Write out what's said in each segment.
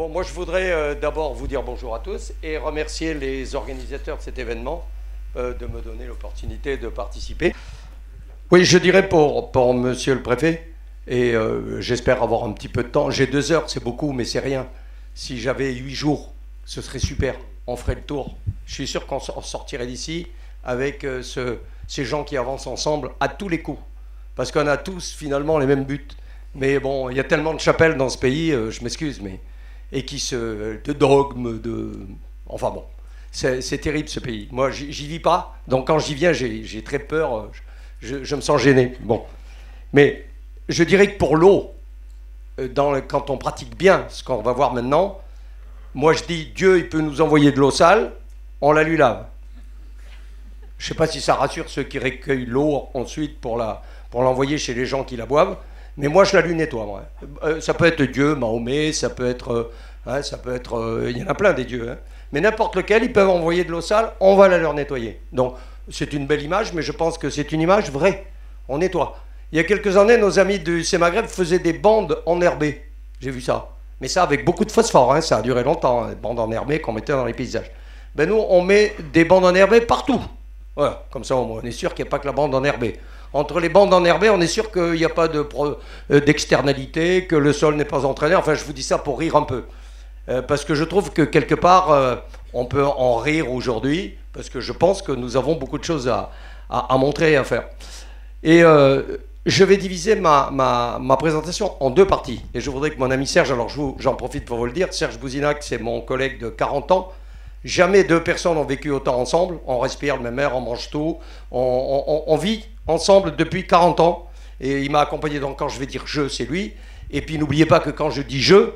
Bon, moi je voudrais d'abord vous dire bonjour à tous et remercier les organisateurs de cet événement de me donner l'opportunité de participer. Oui, je dirais pour monsieur le préfet, et j'espère avoir un petit peu de temps. J'ai 2 heures, c'est beaucoup, mais c'est rien. Si j'avais 8 jours, ce serait super. On ferait le tour. Je suis sûr qu'on sortirait d'ici avec ces gens qui avancent ensemble à tous les coups. Parce qu'on a tous finalement les mêmes buts. Mais bon, il y a tellement de chapelles dans ce pays, je m'excuse, mais... et de dogmes, enfin bon, c'est terrible ce pays. Moi, j'y vis pas, donc quand j'y viens, j'ai très peur, je me sens gêné. Bon, mais je dirais que pour l'eau, quand on pratique bien ce qu'on va voir maintenant, moi je dis, Dieu, il peut nous envoyer de l'eau sale, on la lui lave. Je ne sais pas si ça rassure ceux qui recueillent l'eau ensuite pour l'envoyer chez les gens qui la boivent. Mais moi, je la lui nettoie. Moi. Ça peut être Dieu, Mahomet, ça peut être... il y en a plein des dieux. Hein. Mais n'importe lequel, ils peuvent envoyer de l'eau sale, on va la leur nettoyer. Donc, c'est une belle image, mais je pense que c'est une image vraie. On nettoie. Il y a quelques années, nos amis du C-Maghreb faisaient des bandes enherbées. J'ai vu ça. Mais ça, avec beaucoup de phosphore. Hein, ça a duré longtemps, des bandes enherbées qu'on mettait dans les paysages. Ben nous, on met des bandes enherbées partout. Voilà, comme ça, on est sûr qu'il n'y a pas que la bande enherbée. Entre les bandes enherbées, on est sûr qu'il n'y a pas d'externalité, que le sol n'est pas entraîné. Enfin, je vous dis ça pour rire un peu. Parce que je trouve que quelque part, on peut en rire aujourd'hui, parce que je pense que nous avons beaucoup de choses à montrer et à faire. Et je vais diviser ma présentation en 2 parties. Et je voudrais que mon ami Serge, alors j'en profite pour vous le dire, Serge Bouzinac, c'est mon collègue de 40 ans. Jamais 2 personnes ont vécu autant ensemble. On respire le même air, on mange tout. On vit ensemble depuis 40 ans. Et il m'a accompagné, donc quand je vais dire je, c'est lui. Et puis n'oubliez pas que quand je dis je,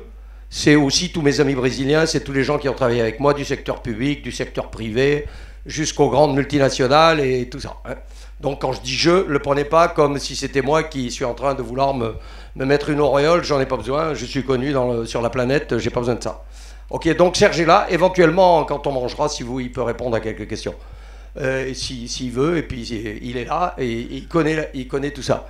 c'est aussi tous mes amis brésiliens, c'est tous les gens qui ont travaillé avec moi, du secteur public, du secteur privé, jusqu'aux grandes multinationales et tout ça. Hein. Donc quand je dis je, ne le prenez pas comme si c'était moi qui suis en train de vouloir me mettre une auréole. J'en ai pas besoin, je suis connu sur la planète, j'ai pas besoin de ça. Ok, donc Serge est là. Éventuellement, quand on mangera, il peut répondre à quelques questions. S'il veut, et puis il est là, et il connaît tout ça.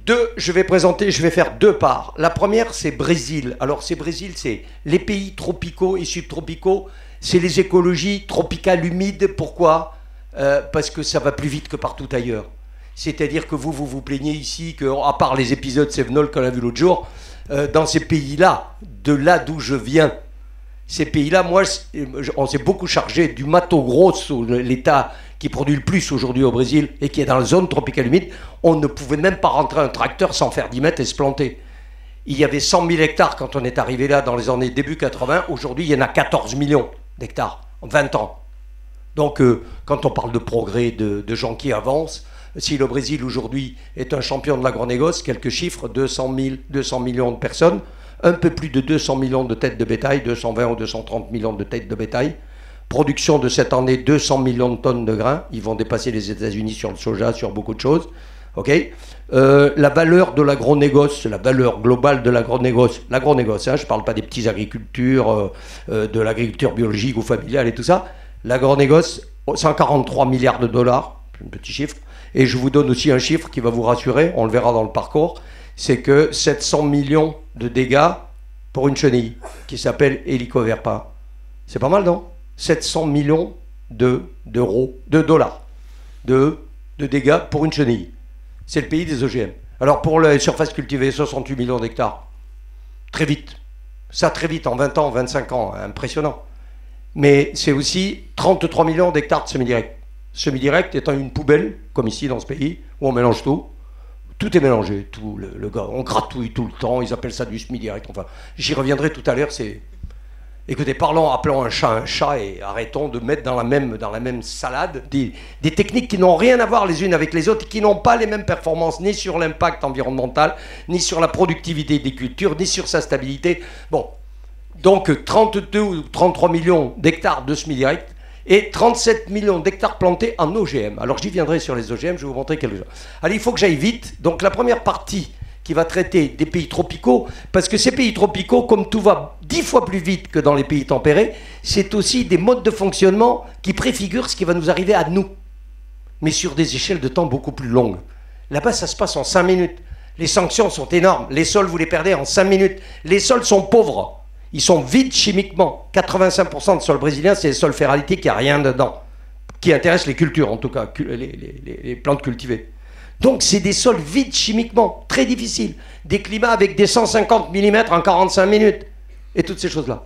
Je vais faire 2 parts. La première, c'est Brésil. Alors, Brésil, c'est les pays tropicaux et subtropicaux. C'est les écologies tropicales humides. Pourquoi ? Parce que ça va plus vite que partout ailleurs. C'est-à-dire que vous plaignez ici, à part les épisodes Sévenol qu'on a vu l'autre jour, dans ces pays-là, de là d'où je viens, ces pays-là, moi, on s'est beaucoup chargé du Mato Grosso, l'État qui produit le plus aujourd'hui au Brésil et qui est dans la zone tropicale humide. On ne pouvait même pas rentrer un tracteur sans faire 10 mètres et se planter. Il y avait 100 000 hectares quand on est arrivé là dans les années début 80. Aujourd'hui, il y en a 14 millions d'hectares en 20 ans. Donc, quand on parle de progrès, de gens qui avancent, si le Brésil aujourd'hui est un champion de l'agronégoce, quelques chiffres, 200 millions de personnes, un peu plus de 200 millions de têtes de bétail, 220 ou 230 millions de têtes de bétail. Production de cette année, 200 millions de tonnes de grains. Ils vont dépasser les États-Unis sur le soja, sur beaucoup de choses. Okay. La valeur de l'agronégoce, la valeur globale de l'agronégoce, hein, je ne parle pas des petits agricultures, de l'agriculture biologique ou familiale et tout ça. L'agronégoce, 143 milliards de dollars, un petit chiffre. Et je vous donne aussi un chiffre qui va vous rassurer, on le verra dans le parcours. C'est que 700 millions de dégâts pour une chenille qui s'appelle Helicoverpa. C'est pas mal, non ? 700 millions de dollars de dégâts pour une chenille. C'est le pays des OGM. Alors pour les surfaces cultivées, 68 millions d'hectares. Très vite. Ça très vite, en 20 ans, 25 ans. Impressionnant. Mais c'est aussi 33 millions d'hectares de semi-direct. Semi-direct étant une poubelle, comme ici dans ce pays, où on mélange tout. Tout est mélangé, tout le gars, on gratouille tout le temps, ils appellent ça du semi-direct. Enfin, j'y reviendrai tout à l'heure. Écoutez, appelons un chat et arrêtons de mettre dans la même salade des techniques qui n'ont rien à voir les unes avec les autres, qui n'ont pas les mêmes performances ni sur l'impact environnemental, ni sur la productivité des cultures, ni sur sa stabilité. Bon, donc 32 ou 33 millions d'hectares de semi-direct et 37 millions d'hectares plantés en OGM. Alors j'y viendrai sur les OGM, je vais vous montrer quelque chose. Allez, il faut que j'aille vite. Donc la première partie qui va traiter des pays tropicaux, parce que ces pays tropicaux, comme tout va 10 fois plus vite que dans les pays tempérés, c'est aussi des modes de fonctionnement qui préfigurent ce qui va nous arriver à nous, mais sur des échelles de temps beaucoup plus longues. Là-bas, ça se passe en 5 minutes. Les sanctions sont énormes. Les sols, vous les perdez en 5 minutes. Les sols sont pauvres. Ils sont vides chimiquement. 85% de sols brésiliens, c'est des sols ferralités qui a rien dedans, qui intéressent les cultures, en tout cas, les plantes cultivées. Donc, c'est des sols vides chimiquement, très difficiles. Des climats avec des 150 mm en 45 minutes, et toutes ces choses-là.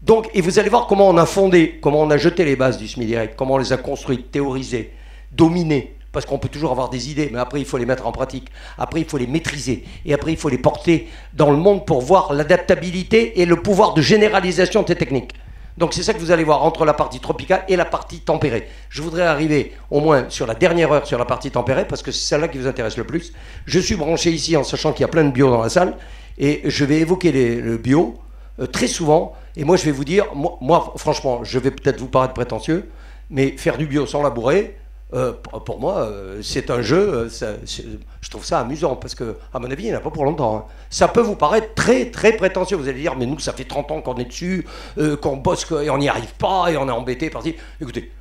Donc, et vous allez voir comment on a fondé, comment on a jeté les bases du semi-direct, comment on les a construites, théorisées, dominées. Parce qu'on peut toujours avoir des idées, mais après il faut les mettre en pratique. Après il faut les maîtriser. Et après il faut les porter dans le monde pour voir l'adaptabilité et le pouvoir de généralisation de ces techniques. Donc c'est ça que vous allez voir entre la partie tropicale et la partie tempérée. Je voudrais arriver au moins sur la dernière heure sur la partie tempérée, parce que c'est celle-là qui vous intéresse le plus. Je suis branché ici en sachant qu'il y a plein de bio dans la salle, et je vais évoquer le bio très souvent. Et moi je vais vous dire, moi franchement, je vais peut-être vous paraître prétentieux, mais faire du bio sans labourer, pour moi, c'est un jeu, je trouve ça amusant, parce que, à mon avis, il n'y en a pas pour longtemps. Hein. Ça peut vous paraître très, très prétentieux. Vous allez dire, mais nous, ça fait 30 ans qu'on est dessus, qu'on bosse, et on n'y arrive pas, et on est embêté par-ci. Écoutez,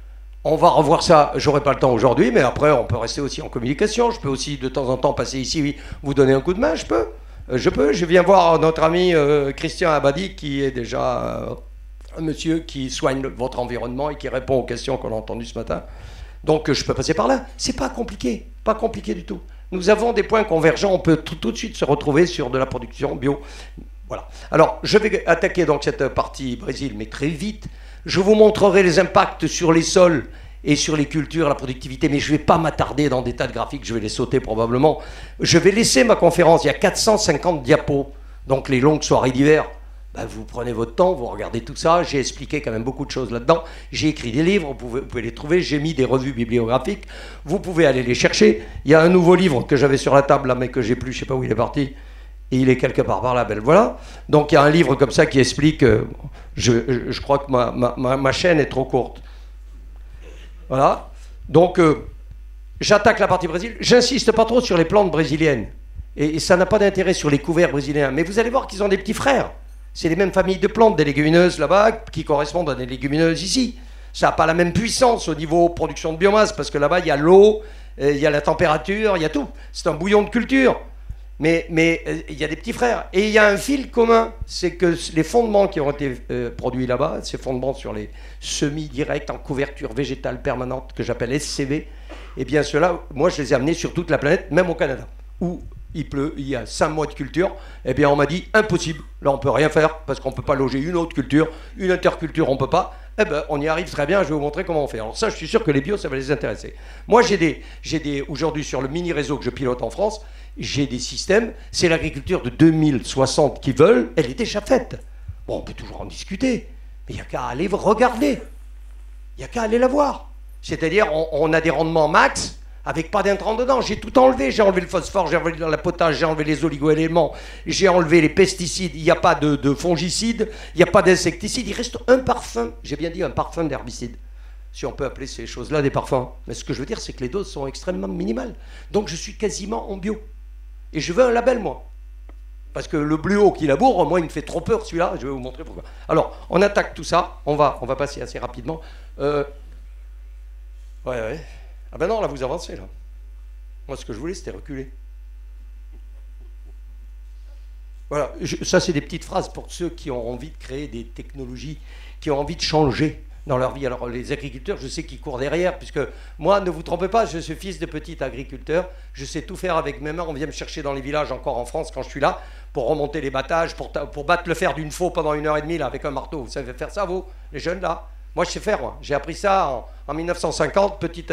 on va revoir ça, j'aurai pas le temps aujourd'hui, mais après, on peut rester aussi en communication. Je peux aussi, de temps en temps, passer ici, oui, vous donner un coup de main, je peux. Je viens voir notre ami Christian Abadi, qui est déjà un monsieur qui soigne votre environnement et qui répond aux questions qu'on a entendues ce matin. Donc je peux passer par là. C'est pas compliqué du tout. Nous avons des points convergents, on peut tout de suite se retrouver sur de la production bio. Voilà. Alors je vais attaquer donc cette partie Brésil, mais très vite. Je vous montrerai les impacts sur les sols et sur les cultures, la productivité, mais je ne vais pas m'attarder dans des tas de graphiques, je vais les sauter probablement. Je vais laisser ma conférence, il y a 450 diapos, donc les longues soirées d'hiver. Ben, vous prenez votre temps, vous regardez tout ça, j'ai expliqué quand même beaucoup de choses là-dedans, j'ai écrit des livres, vous pouvez les trouver, j'ai mis des revues bibliographiques, vous pouvez aller les chercher. Il y a un nouveau livre que j'avais sur la table là, mais que j'ai plus, je ne sais pas où il est parti, et il est quelque part par là, ben voilà. Donc il y a un livre comme ça qui explique, je crois que ma chaîne est trop courte. Voilà, donc j'attaque la partie Brésil, j'insiste pas trop sur les plantes brésiliennes, et ça n'a pas d'intérêt sur les couverts brésiliens, mais vous allez voir qu'ils ont des petits frères. C'est les mêmes familles de plantes, des légumineuses là-bas, qui correspondent à des légumineuses ici. Ça n'a pas la même puissance au niveau production de biomasse, parce que là-bas, il y a l'eau, il y a la température, il y a tout. C'est un bouillon de culture. Mais il y a des petits frères. Et il y a un fil commun, c'est que les fondements qui ont été produits là-bas, ces fondements sur les semis directs en couverture végétale permanente, que j'appelle SCV, eh bien ceux-là, moi je les ai amenés sur toute la planète, même au Canada, où il pleut, il y a 5 mois de culture, eh bien on m'a dit impossible, là on ne peut rien faire parce qu'on ne peut pas loger une autre culture, une interculture on ne peut pas, eh bien on y arrive très bien, je vais vous montrer comment on fait. Alors ça je suis sûr que les bios ça va les intéresser. Moi aujourd'hui sur le mini réseau que je pilote en France, j'ai des systèmes, c'est l'agriculture de 2060 qui veulent, elle est déjà faite. Bon on peut toujours en discuter, mais il n'y a qu'à aller regarder, il n'y a qu'à aller la voir. C'est-à-dire on a des rendements max, avec pas d'intrants dedans, j'ai tout enlevé, j'ai enlevé le phosphore, j'ai enlevé la potasse, j'ai enlevé les oligo-éléments, j'ai enlevé les pesticides, il n'y a pas de fongicides, il n'y a pas d'insecticides, il reste un parfum, j'ai bien dit un parfum d'herbicide, si on peut appeler ces choses-là des parfums. Mais ce que je veux dire, c'est que les doses sont extrêmement minimales, donc je suis quasiment en bio, et je veux un label moi, parce que le bluo qui laboure, moi il me fait trop peur celui-là, je vais vous montrer pourquoi. Alors, on attaque tout ça, on va passer assez rapidement. Ouais. Ah ben non, là, vous avancez, là. Moi, ce que je voulais, c'était reculer. Voilà, ça, c'est des petites phrases pour ceux qui ont envie de créer des technologies, qui ont envie de changer dans leur vie. Alors, les agriculteurs, je sais qu'ils courent derrière, puisque moi, ne vous trompez pas, je suis fils de petit agriculteur. Je sais tout faire avec mes mains. On vient me chercher dans les villages, encore en France, quand je suis là, pour remonter les battages, pour battre le fer d'une faux pendant 1h30, là, avec un marteau. Vous savez faire ça, vous, les jeunes, là? Moi, je sais faire, moi. J'ai appris ça en 1950, petite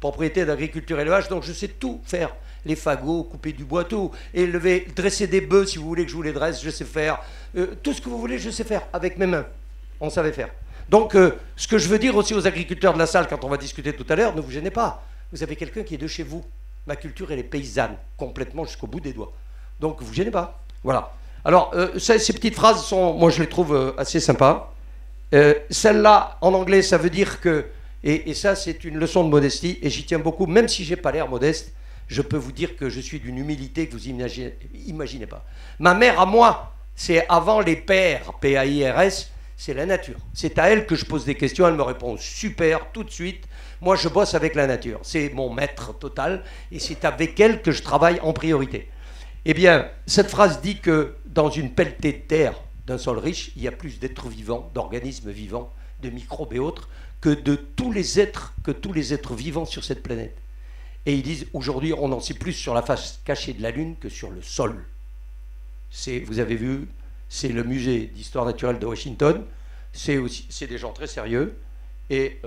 propriété d'agriculture élevage, donc je sais tout faire. Les fagots, couper du bois, tout. Élever, dresser des bœufs, si vous voulez que je vous les dresse, je sais faire. Tout ce que vous voulez, je sais faire, avec mes mains. On savait faire. Donc, ce que je veux dire aussi aux agriculteurs de la salle, quand on va discuter tout à l'heure, ne vous gênez pas. Vous avez quelqu'un qui est de chez vous. Ma culture, elle est paysanne, complètement jusqu'au bout des doigts. Donc, vous gênez pas. Voilà. Alors, ces petites phrases sont, moi, je les trouve assez sympas. Celle-là, en anglais, ça veut dire que, et ça c'est une leçon de modestie, et j'y tiens beaucoup, même si j'ai pas l'air modeste, je peux vous dire que je suis d'une humilité que vous imaginez pas. Ma mère à moi, c'est avant les pairs, P-A-I-R-S, c'est la nature. C'est à elle que je pose des questions, elle me répond super, tout de suite. Moi je bosse avec la nature, c'est mon maître total, et c'est avec elle que je travaille en priorité. Eh bien, cette phrase dit que dans une pelletée de terre, d'un sol riche, il y a plus d'êtres vivants, d'organismes vivants, de microbes et autres, que tous les êtres vivants sur cette planète. Et ils disent, aujourd'hui, on en sait plus sur la face cachée de la Lune que sur le sol. Vous avez vu, c'est le musée d'histoire naturelle de Washington, c'est des gens très sérieux, et,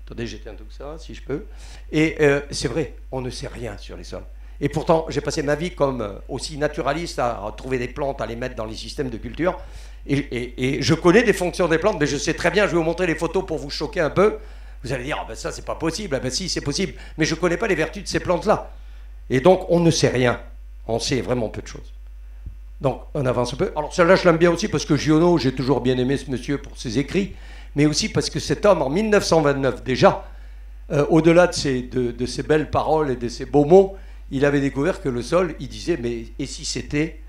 attendez, j'éteins tout ça, si je peux, et c'est vrai, on ne sait rien sur les sols. Et pourtant, j'ai passé ma vie comme aussi naturaliste à trouver des plantes, à les mettre dans les systèmes de culture, et je connais des fonctions des plantes, mais je sais très bien, je vais vous montrer les photos pour vous choquer un peu. Vous allez dire, ah ben ça c'est pas possible, ah ben si c'est possible, mais je ne connais pas les vertus de ces plantes-là. Et donc on ne sait rien, on sait vraiment peu de choses. Donc on avance un peu. Alors celle-là je l'aime bien aussi parce que Giono, j'ai toujours bien aimé ce monsieur pour ses écrits, mais aussi parce que cet homme en 1929 déjà, au-delà de ses belles paroles et de ses beaux mots, il avait découvert que le sol, il disait, mais et si c'était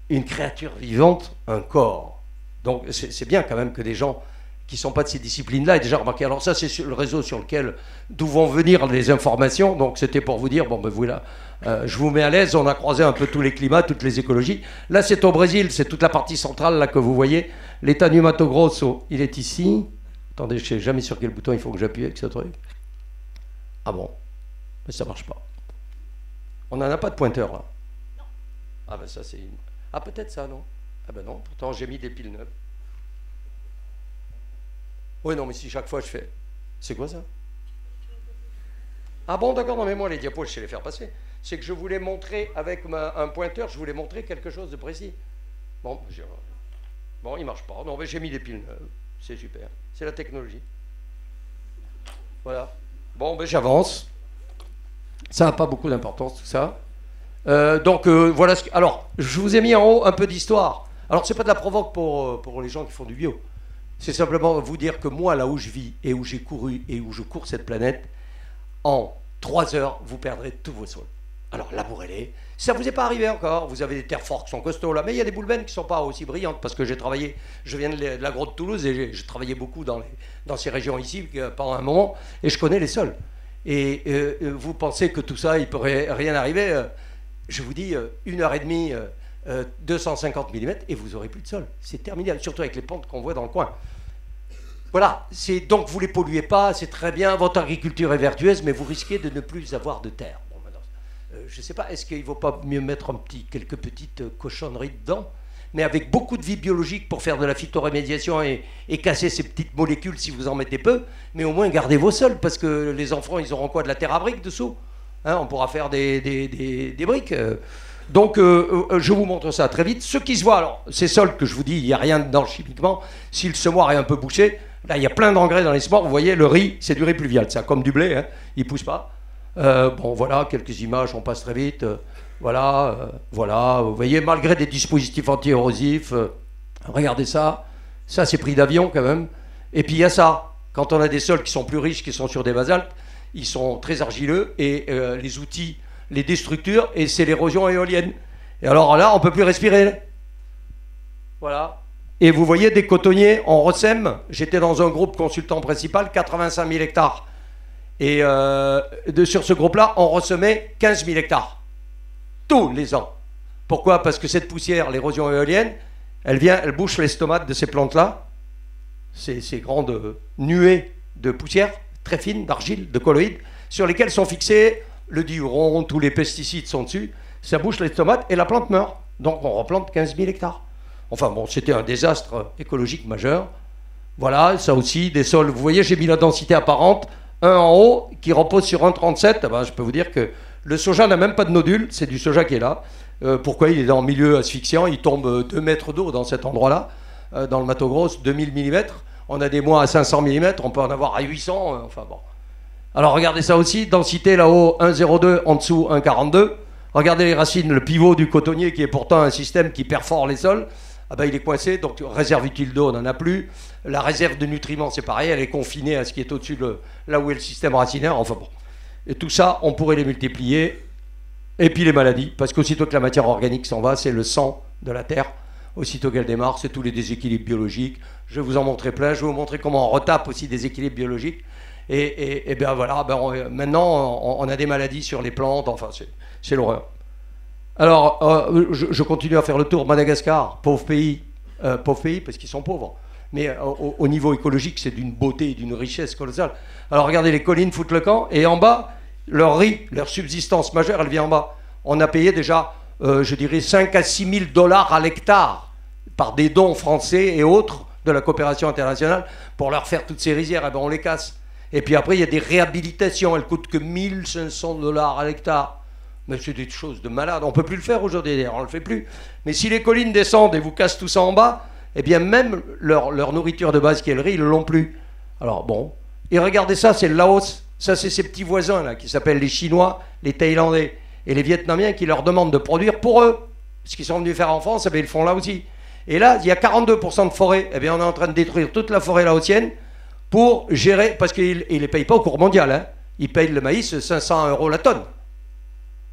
une créature vivante, un corps. Donc c'est bien quand même que des gens qui ne sont pas de ces disciplines-là aient déjà remarqué. Alors ça, c'est sur le réseau sur lequel d'où vont venir les informations. Donc c'était pour vous dire, bon ben voilà, je vous mets à l'aise, on a croisé un peu tous les climats, toutes les écologies. Là c'est au Brésil, c'est toute la partie centrale là que vous voyez. L'état du Mato Grosso, il est ici. Attendez, je ne sais jamais sur quel bouton il faut que j'appuie avec ce truc. Ah bon, mais ça ne marche pas. On n'en a pas de pointeur là. Non. Ah ben ça c'est... Ah peut-être ça, non? Ah ben non, pourtant j'ai mis des piles neuves. Oui, non, mais si chaque fois je fais... C'est quoi ça? Ah bon, d'accord, non, mais moi les diapos, je sais les faire passer. C'est que je voulais montrer avec un pointeur, je voulais montrer quelque chose de précis. Bon, bon, il marche pas. Non, mais j'ai mis des piles neuves. C'est super. C'est la technologie. Voilà. Bon, ben j'avance. Ça n'a pas beaucoup d'importance, tout ça. Donc, voilà. Alors, je vous ai mis en haut un peu d'histoire. Alors, c'est pas de la provoque pour les gens qui font du bio. C'est simplement vous dire que moi, là où je vis et où j'ai couru et où je cours cette planète, en 3 heures, vous perdrez tous vos sols. Alors, labourez-les. Ça ne vous est pas arrivé encore. Vous avez des terres fortes qui sont costauds là, mais il y a des boulebènes qui ne sont pas aussi brillantes parce que j'ai travaillé, je viens de l'agro de Toulouse et j'ai travaillé beaucoup dans ces régions ici pendant un moment et je connais les sols. Et vous pensez que tout ça, il ne pourrait rien arriver. Je vous dis, 1h30, 250 mm et vous n'aurez plus de sol. C'est terminé, surtout avec les pentes qu'on voit dans le coin. Voilà, donc vous ne les polluez pas, c'est très bien, votre agriculture est vertueuse, mais vous risquez de ne plus avoir de terre. Bon, maintenant, je ne sais pas, est-ce qu'il ne vaut pas mieux mettre quelques petites cochonneries dedans, mais avec beaucoup de vie biologique pour faire de la phytorémédiation et casser ces petites molécules si vous en mettez peu, mais au moins gardez vos sols, parce que les enfants, ils auront quoi? De la terre à briques dessous, hein, on pourra faire des briques. Donc, je vous montre ça très vite. Ce qui se voit, alors, ces sols que je vous dis, il n'y a rien dedans chimiquement. Si le semoir est un peu bouché, là, il y a plein d'engrais dans les semoirs. Vous voyez, le riz, c'est du riz pluvial. C'est comme du blé, hein, il ne pousse pas. Bon, voilà, quelques images, on passe très vite. Voilà, vous voyez, malgré des dispositifs anti-érosifs, regardez ça. Ça, c'est prix d'avion quand même. Et puis, il y a ça. Quand on a des sols qui sont plus riches, qui sont sur des basaltes, ils sont très argileux et les outils les déstructure et c'est l'érosion éolienne. Et alors là, on ne peut plus respirer. Voilà. Et vous voyez, des cotonniers, on ressème. J'étais dans un groupe consultant principal, 85 000 hectares. Et sur ce groupe-là, on ressemait 15 000 hectares. Tous les ans. Pourquoi? Parce que cette poussière, l'érosion éolienne, elle bouche l'estomac de ces plantes-là. Ces grandes nuées de poussière, très fines, d'argile, de colloïdes, sur lesquelles sont fixés le diuron, tous les pesticides sont dessus, ça bouche les tomates et la plante meurt. Donc on replante 15 000 hectares. Enfin bon, c'était un désastre écologique majeur. Voilà, ça aussi, des sols. Vous voyez, j'ai mis la densité apparente. Un en haut qui repose sur 1,37. Eh ben, je peux vous dire que le soja n'a même pas de nodule, c'est du soja qui est là. Pourquoi? Il est dans le milieu asphyxiant, il tombe 2 mètres d'eau dans cet endroit-là, dans le Mato Grosso, 2000 mm. On a des mois à 500 mm, on peut en avoir à 800, enfin bon. Alors regardez ça aussi, densité là-haut 1,02, en dessous 1,42. Regardez les racines, le pivot du cotonnier qui est pourtant un système qui perfore les sols. Ah ben, il est coincé, donc réserve utile d'eau, on n'en a plus. La réserve de nutriments, c'est pareil, elle est confinée à ce qui est au-dessus de là où est le système racinaire. Enfin bon. Et tout ça, on pourrait les multiplier. Et puis les maladies, parce qu'aussitôt que la matière organique s'en va, c'est le sang de la terre. Aussitôt qu'elle démarre, c'est tous les déséquilibres biologiques. Je vais vous en montrer plein. Je vais vous montrer comment on retape aussi des équilibres biologiques. Et bien voilà, maintenant on a des maladies sur les plantes, enfin c'est l'horreur. Alors, je continue à faire le tour. Madagascar, pauvre pays parce qu'ils sont pauvres. Mais au niveau écologique, c'est d'une beauté et d'une richesse colossale. Alors, regardez, les collines foutent le camp, et en bas, leur riz, leur subsistance majeure, elle vient en bas. On a payé déjà, je dirais, 5 à 6 000 dollars à l'hectare par des dons français et autres de la coopération internationale pour leur faire toutes ces rizières. Eh ben, on les casse. Et puis après, il y a des réhabilitations. Elles coûtent que 1 500 dollars à l'hectare. Mais c'est des choses de malade. On ne peut plus le faire aujourd'hui, on ne le fait plus. Mais si les collines descendent et vous cassent tout ça en bas, eh bien même leur nourriture de base qui est le riz, ils ne l'ont plus. Alors bon. Et regardez ça, c'est le Laos. Ça, c'est ces petits voisins là qui s'appellent les Chinois, les Thaïlandais et les Vietnamiens qui leur demandent de produire pour eux. Ce qu'ils sont venus faire en France, eh bien, ils le font là aussi. Et là, il y a 42% de forêt. Eh bien, on est en train de détruire toute la forêt laotienne pour gérer, parce qu'ils ne les payent pas au cours mondial. Hein. Ils payent le maïs 500 € la tonne.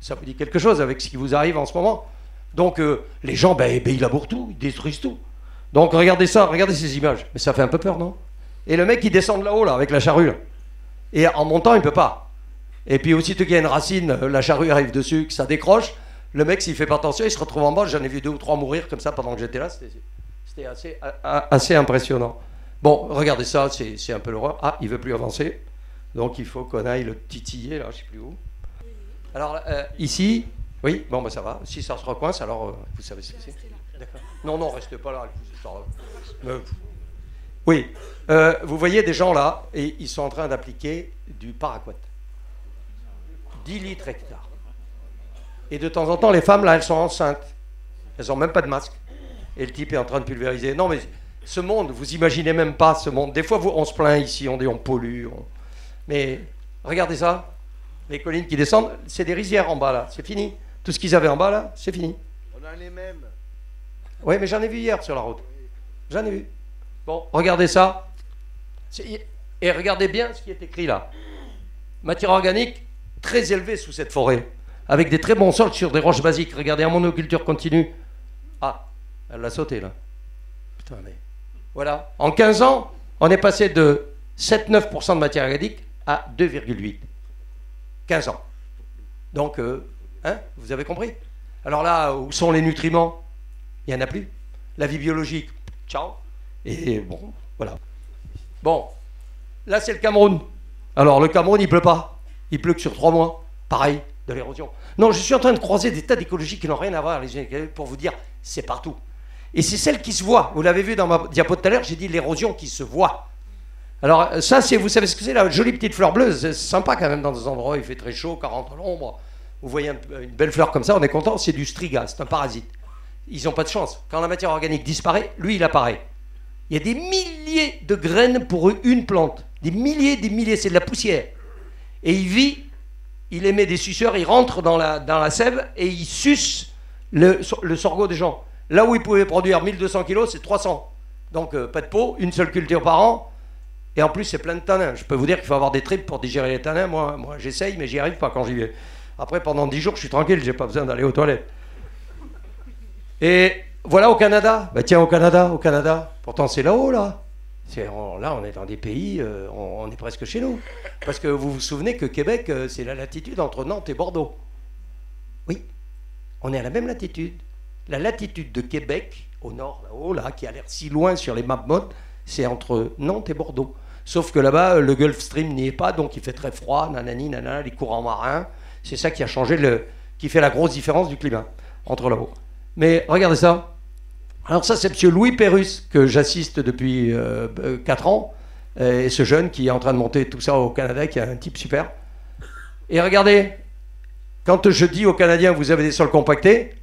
Ça vous dit quelque chose avec ce qui vous arrive en ce moment. Donc, les gens, ils labourent tout, ils détruisent tout. Donc, regardez ça, regardez ces images. Mais ça fait un peu peur, non? Et le mec, il descend de là-haut, là, avec la charrue. Là. Et en montant, il ne peut pas. Et puis, aussitôt qu'il y a une racine, la charrue arrive dessus, que ça décroche. Le mec, s'il ne fait pas attention, il se retrouve en bas. J'en ai vu 2 ou 3 mourir comme ça pendant que j'étais là. C'était assez impressionnant. Bon, regardez ça, c'est un peu l'horreur. Ah, il ne veut plus avancer. Donc, il faut qu'on aille le titiller, là, je ne sais plus où. Alors, ici, oui, bon, ça va. Si ça se recoince, alors, vous savez ce que c'est. D'accord. Non, restez pas là. Oui, vous voyez des gens là, et ils sont en train d'appliquer du paraquat. 10 litres hectare. Et de temps en temps, les femmes, là, elles sont enceintes. Elles n'ont même pas de masque. Et le type est en train de pulvériser. Non, mais ce monde, vous imaginez même pas ce monde. Des fois, on se plaint ici, on dit on pollue. Mais regardez ça. Les collines qui descendent, c'est des rizières en bas, là. C'est fini. Tout ce qu'ils avaient en bas, là, c'est fini. On a les mêmes. Oui, mais j'en ai vu hier sur la route. J'en ai vu. Bon, regardez ça. Et regardez bien ce qui est écrit là. Matière organique très élevée sous cette forêt, avec des très bons sols sur des roches basiques. Regardez, en monoculture continue. Ah, elle l'a sauté là. Putain, mais... Voilà. En 15 ans, on est passé de 7-9% de matière organique à 2,8%. 15 ans. Donc, vous avez compris? Alors là, où sont les nutriments? Il n'y en a plus. La vie biologique, ciao. Et bon, voilà. Bon, là c'est le Cameroun. Alors le Cameroun, il pleut pas. Il pleut que sur 3 mois. Pareil, de l'érosion. Non, je suis en train de croiser des tas d'écologies qui n'ont rien à voir les unes avec les autres pour vous dire, c'est partout. Et c'est celle qui se voit. Vous l'avez vu dans ma diapo tout à l'heure, j'ai dit l'érosion qui se voit. Alors ça, vous savez ce que c'est, la jolie petite fleur bleue, c'est sympa quand même dans des endroits où il fait très chaud, 40 à l'ombre. Vous voyez une belle fleur comme ça, on est content, c'est du striga, c'est un parasite. Ils n'ont pas de chance. Quand la matière organique disparaît, lui, il apparaît. Il y a des milliers de graines pour une plante. Des milliers, c'est de la poussière. Et il vit, il émet des suceurs, il rentre dans la sève et il suce le sorgho des gens. Là où il pouvait produire 1200 kilos, c'est 300. Donc pas de peau, une seule culture par an. Et en plus, c'est plein de tanins. Je peux vous dire qu'il faut avoir des tripes pour digérer les tanins. Moi j'essaye, mais j'y arrive pas quand j'y vais. Après, pendant 10 jours, je suis tranquille, j'ai pas besoin d'aller aux toilettes. Et voilà au Canada. Bah tiens, au Canada. Pourtant, c'est là-haut, là. Là, on est dans des pays, on est presque chez nous. Parce que vous vous souvenez que Québec, c'est la latitude entre Nantes et Bordeaux. Oui, on est à la même latitude. La latitude de Québec, au nord, là-haut, là, qui a l'air si loin sur les maps mode, c'est entre Nantes et Bordeaux. Sauf que là-bas, le Gulf Stream n'y est pas, donc il fait très froid, nanani, nanana, les courants marins. C'est ça qui a changé, qui fait la grosse différence du climat entre là-haut. Mais regardez ça. Alors ça, c'est M. Louis Pérusse, que j'assiste depuis 4 ans. Et ce jeune qui est en train de monter tout ça au Canada, qui est un type super. Et regardez, quand je dis aux Canadiens, vous avez des sols compactés,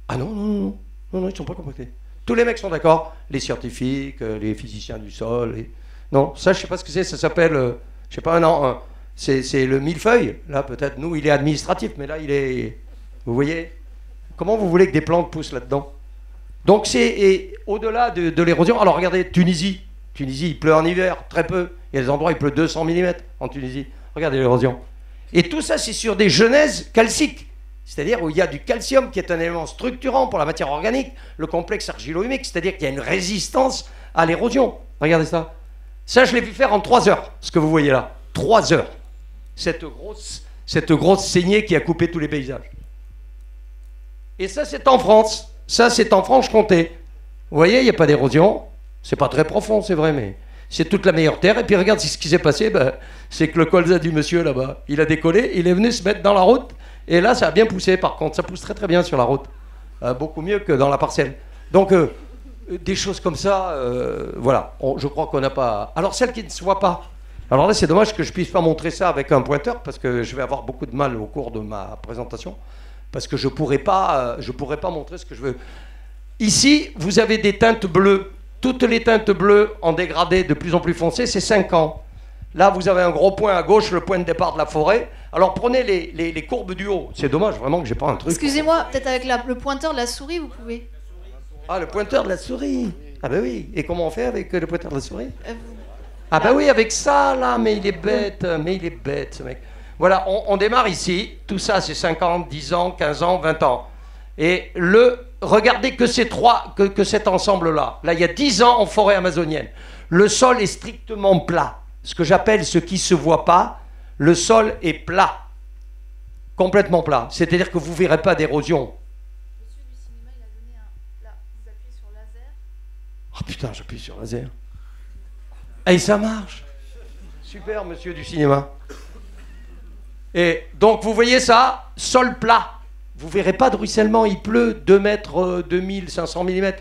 ah non, ils ne sont pas compactés. Tous les mecs sont d'accord, les scientifiques, les physiciens du sol. Non, ça, je ne sais pas ce que c'est, ça s'appelle, je ne sais pas, c'est le millefeuille. Là, peut-être, nous, il est administratif, mais là, il est... Vous voyez? Comment vous voulez que des plantes poussent là-dedans? Donc, c'est au-delà de l'érosion. Alors, regardez, Tunisie, il pleut en hiver, très peu. Il y a des endroits où il pleut 200 mm en Tunisie. Regardez l'érosion. Et tout ça, c'est sur des genèses calciques. C'est-à-dire où il y a du calcium qui est un élément structurant pour la matière organique, le complexe argilo-humique, c'est-à-dire qu'il y a une résistance à l'érosion. Regardez ça. Ça, je l'ai vu faire en 3 heures, ce que vous voyez là. 3 heures. Cette grosse saignée qui a coupé tous les paysages. Et ça, c'est en France. Ça, c'est en Franche-Comté. Vous voyez, il n'y a pas d'érosion. C'est pas très profond, c'est vrai, mais c'est toute la meilleure terre. Et puis regarde ce qui s'est passé. Ben, c'est que le colza du monsieur là-bas, il a décollé, il est venu se mettre dans la route. Et là, ça a bien poussé, par contre. Ça pousse très très bien sur la route. Beaucoup mieux que dans la parcelle. Donc, des choses comme ça, voilà. Je crois qu'on n'a pas... Alors, celle qui ne se voit pas. Alors là, c'est dommage que je ne puisse pas montrer ça avec un pointeur, parce que je vais avoir beaucoup de mal au cours de ma présentation, parce que je ne pourrai pas montrer ce que je veux. Ici, vous avez des teintes bleues. Toutes les teintes bleues en dégradé de plus en plus foncé, c'est 5 ans. Là, vous avez un gros point à gauche, le point de départ de la forêt. Alors, prenez les courbes du haut. C'est dommage, vraiment, que j'ai pas un truc. Excusez-moi, peut-être avec le pointeur de la souris, vous pouvez. Ah, le pointeur de la souris. Ah ben oui. Et comment on fait avec le pointeur de la souris Ah ben oui, avec ça, là. Mais il est bête, ce mec. Voilà, on démarre ici. Tout ça, c'est 5 ans, 10 ans, 15 ans, 20 ans. Et regardez que ces trois, que cet ensemble-là. Là, il y a 10 ans en forêt amazonienne. Le sol est strictement plat. Ce que j'appelle ce qui ne se voit pas, le sol est plat. Complètement plat. C'est-à-dire que vous ne verrez pas d'érosion. Monsieur du cinéma, il a donné un... Là, vous appuyez sur laser. Oh putain, j'appuie sur laser. Et ça marche. Super, monsieur du cinéma. Et donc, vous voyez ça, sol plat. Vous ne verrez pas de ruissellement, il pleut 2 mètres, 2500 mm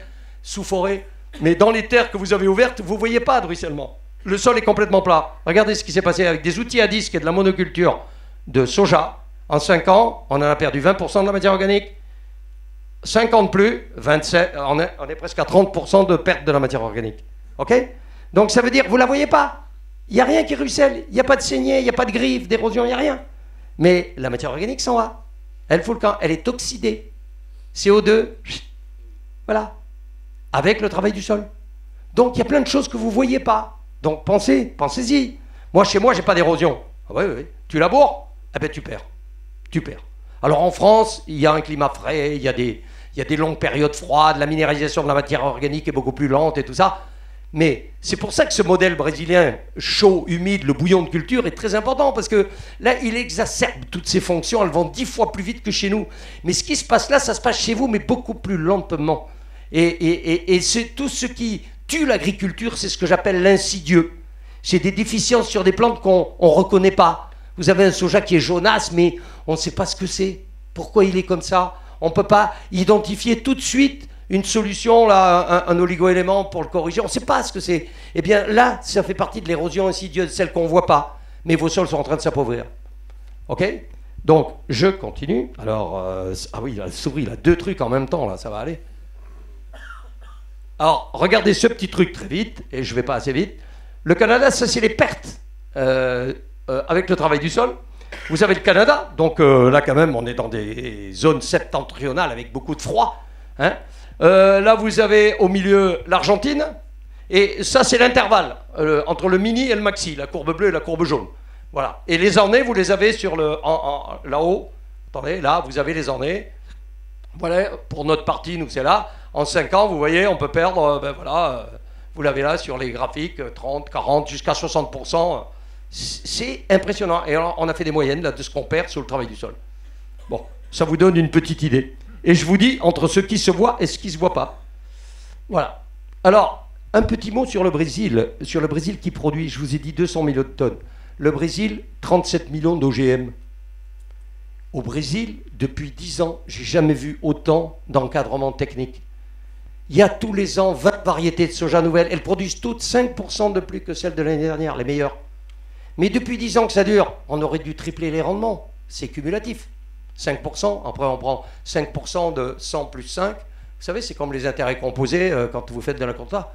sous forêt. Mais dans les terres que vous avez ouvertes, vous ne voyez pas de ruissellement. Le sol est complètement plat. Regardez ce qui s'est passé avec des outils à disque et de la monoculture de soja. En 5 ans, on en a perdu 20% de la matière organique. 5 ans de plus, 27, on est presque à 30% de perte de la matière organique. OK? Donc ça veut dire, vous ne la voyez pas. Il n'y a rien qui ruisselle. Il n'y a pas de saignée, il n'y a pas de griffes, d'érosion, il n'y a rien. Mais la matière organique s'en va. Elle fout le camp, elle est oxydée. CO2, voilà, avec le travail du sol. Donc il y a plein de choses que vous ne voyez pas. Donc pensez-y. Moi, chez moi, j'ai pas d'érosion. Ah oui, oui. Tu laboures, eh ben tu perds. Tu perds. Alors en France, il y a un climat frais, il y a des longues périodes froides, la minéralisation de la matière organique est beaucoup plus lente et tout ça. Mais c'est pour ça que ce modèle brésilien chaud, humide, le bouillon de culture est très important, parce que là, il exacerbe toutes ces fonctions, elles vont 10 fois plus vite que chez nous. Mais ce qui se passe là, ça se passe chez vous, mais beaucoup plus lentement. Et c'est tout ce qui tue l'agriculture, c'est ce que j'appelle l'insidieux. C'est des déficiences sur des plantes qu'on ne reconnaît pas. Vous avez un soja qui est jaunasse, mais on ne sait pas ce que c'est. Pourquoi il est comme ça? On ne peut pas identifier tout de suite une solution, là, un oligoélément pour le corriger. On ne sait pas ce que c'est. Eh bien là, ça fait partie de l'érosion insidieuse, celle qu'on ne voit pas. Mais vos sols sont en train de s'appauvrir. OK? Donc, je continue. Alors, ah oui, la souris, là, 2 trucs en même temps, là, ça va aller. Alors, regardez ce petit truc très vite, et je ne vais pas assez vite. Le Canada, ça, c'est les pertes avec le travail du sol. Vous avez le Canada, donc là, quand même, on est dans des zones septentrionales avec beaucoup de froid. Hein. Là, vous avez au milieu l'Argentine, et ça, c'est l'intervalle entre le mini et le maxi, la courbe bleue et la courbe jaune. Voilà. Et les ornées, vous les avez sur là-haut. Attendez, là, vous avez les ornées. Voilà, pour notre partie, nous, c'est là. En 5 ans, vous voyez, on peut perdre, ben voilà, vous l'avez là sur les graphiques, 30, 40, jusqu'à 60%. C'est impressionnant. Et alors, on a fait des moyennes là, de ce qu'on perd sur le travail du sol. Bon, ça vous donne une petite idée. Et je vous dis, entre ce qui se voit et ce qui ne se voit pas. Voilà. Alors, un petit mot sur le Brésil qui produit, je vous ai dit, 200 millions de tonnes. Le Brésil, 37 millions d'OGM. Au Brésil, depuis 10 ans, j'ai jamais vu autant d'encadrement technique. Il y a tous les ans 20 variétés de soja nouvelles. Elles produisent toutes 5% de plus que celles de l'année dernière, les meilleures. Mais depuis 10 ans que ça dure, on aurait dû tripler les rendements. C'est cumulatif. 5%, après on prend 5% de 100 plus 5. Vous savez, c'est comme les intérêts composés quand vous faites de la compta.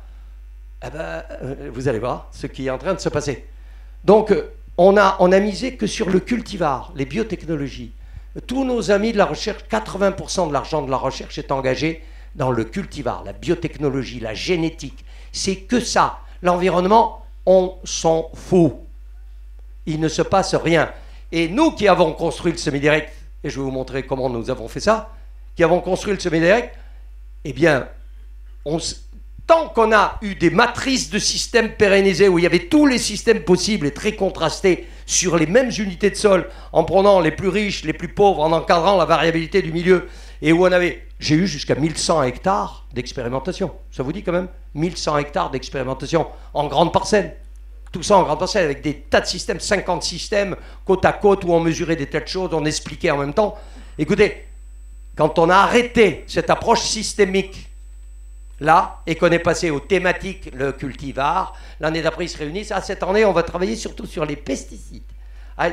Eh ben, vous allez voir ce qui est en train de se passer. Donc, on a misé que sur le cultivar, les biotechnologies. Tous nos amis de la recherche, 80% de l'argent de la recherche est engagé dans le cultivar, la biotechnologie, la génétique. C'est que ça. L'environnement, on s'en fout. Il ne se passe rien. Et nous qui avons construit le semi-direct, et je vais vous montrer comment nous avons fait ça, qui avons construit le semi-direct, eh bien, tant qu'on a eu des matrices de systèmes pérennisés où il y avait tous les systèmes possibles et très contrastés sur les mêmes unités de sol, en prenant les plus riches, les plus pauvres, en encadrant la variabilité du milieu, et où on avait, j'ai eu jusqu'à 1100 hectares d'expérimentation. Ça vous dit quand même 1100 hectares d'expérimentation en grande parcelle. Tout ça en grande parcelle avec des tas de systèmes, 50 systèmes côte à côte où on mesurait des tas de choses, on expliquait en même temps. Écoutez, quand on a arrêté cette approche systémique là et qu'on est passé aux thématiques, le cultivar, l'année d'après ils se réunissent. Ah, cette année on va travailler surtout sur les pesticides,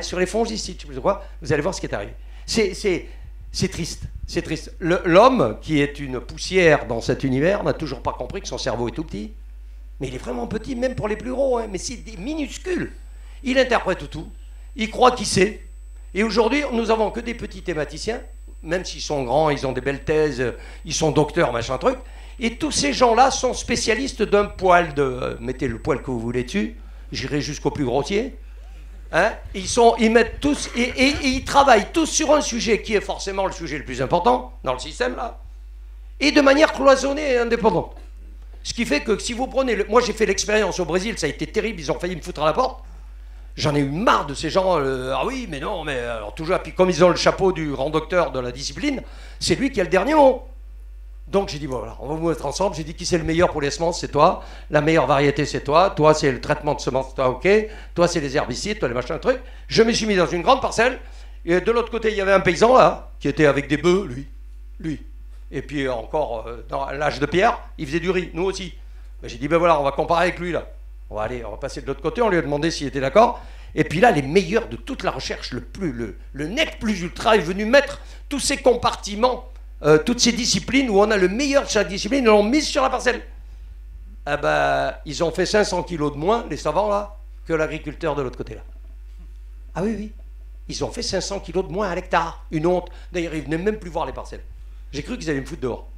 sur les fongicides, je sais plus quoi. Vous allez voir ce qui est arrivé. C'est triste, c'est triste. L'homme, qui est une poussière dans cet univers, n'a toujours pas compris que son cerveau est tout petit. Mais il est vraiment petit, même pour les plus gros, hein. Mais c'est des minuscules. Il interprète tout, il croit qu'il sait. Et aujourd'hui, nous n'avons que des petits thématiciens, même s'ils sont grands, ils ont des belles thèses, ils sont docteurs, machin truc. Et tous ces gens-là sont spécialistes d'un poil de... mettez le poil que vous voulez dessus, j'irai jusqu'au plus grossier. Hein, ils mettent tous, et ils travaillent tous sur un sujet qui est forcément le sujet le plus important dans le système, là, et de manière cloisonnée et indépendante. Ce qui fait que si vous prenez... Moi, j'ai fait l'expérience au Brésil, ça a été terrible, ils ont failli me foutre à la porte. J'en ai eu marre de ces gens, ah oui, mais non, mais... Alors toujours, puis comme ils ont le chapeau du grand docteur de la discipline, c'est lui qui a le dernier mot. Donc j'ai dit, bon, voilà, on va vous mettre ensemble. J'ai dit, qui c'est le meilleur pour les semences? C'est toi. La meilleure variété, c'est toi. Toi, c'est le traitement de semences, toi, ok. Toi, c'est les herbicides, toi, les machins, trucs. Je me suis mis dans une grande parcelle. Et de l'autre côté, il y avait un paysan, là, qui était avec des bœufs, lui. Et puis encore, dans l'âge de pierre, il faisait du riz, nous aussi. Ben, j'ai dit, ben voilà, on va comparer avec lui, là. On va passer de l'autre côté, on lui a demandé s'il était d'accord. Et puis là, les meilleurs de toute la recherche, le net plus ultra est venu mettre tous ces compartiments, toutes ces disciplines où on a le meilleur de chaque discipline, ils l'ont mis sur la parcelle. Ah ben, ils ont fait 500 kilos de moins, les savants là, que l'agriculteur de l'autre côté là. Ah oui, oui. Ils ont fait 500 kilos de moins à l'hectare. Une honte. D'ailleurs, ils venaient même plus voir les parcelles. J'ai cru qu'ils allaient me foutre dehors.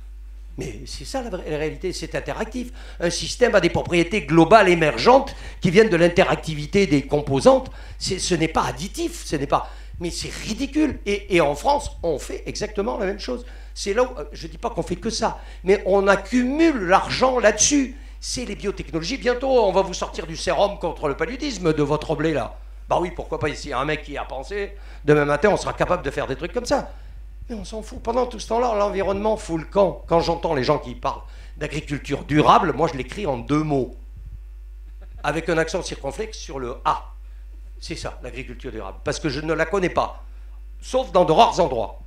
Mais c'est ça la réalité, c'est interactif. Un système a des propriétés globales émergentes qui viennent de l'interactivité des composantes. Ce n'est pas additif, ce n'est pas... Mais c'est ridicule. Et en France, on fait exactement la même chose. C'est là où, je ne dis pas qu'on fait que ça, mais on accumule l'argent là-dessus. C'est les biotechnologies. Bientôt, on va vous sortir du sérum contre le paludisme de votre blé là. Bah oui, pourquoi pas ici, un mec qui a pensé, demain matin, on sera capable de faire des trucs comme ça. Mais on s'en fout. Pendant tout ce temps-là, l'environnement fout le camp. Quand j'entends les gens qui parlent d'agriculture durable, moi je l'écris en 2 mots. Avec un accent circonflexe sur le A. C'est ça, l'agriculture durable. Parce que je ne la connais pas. Sauf dans de rares endroits.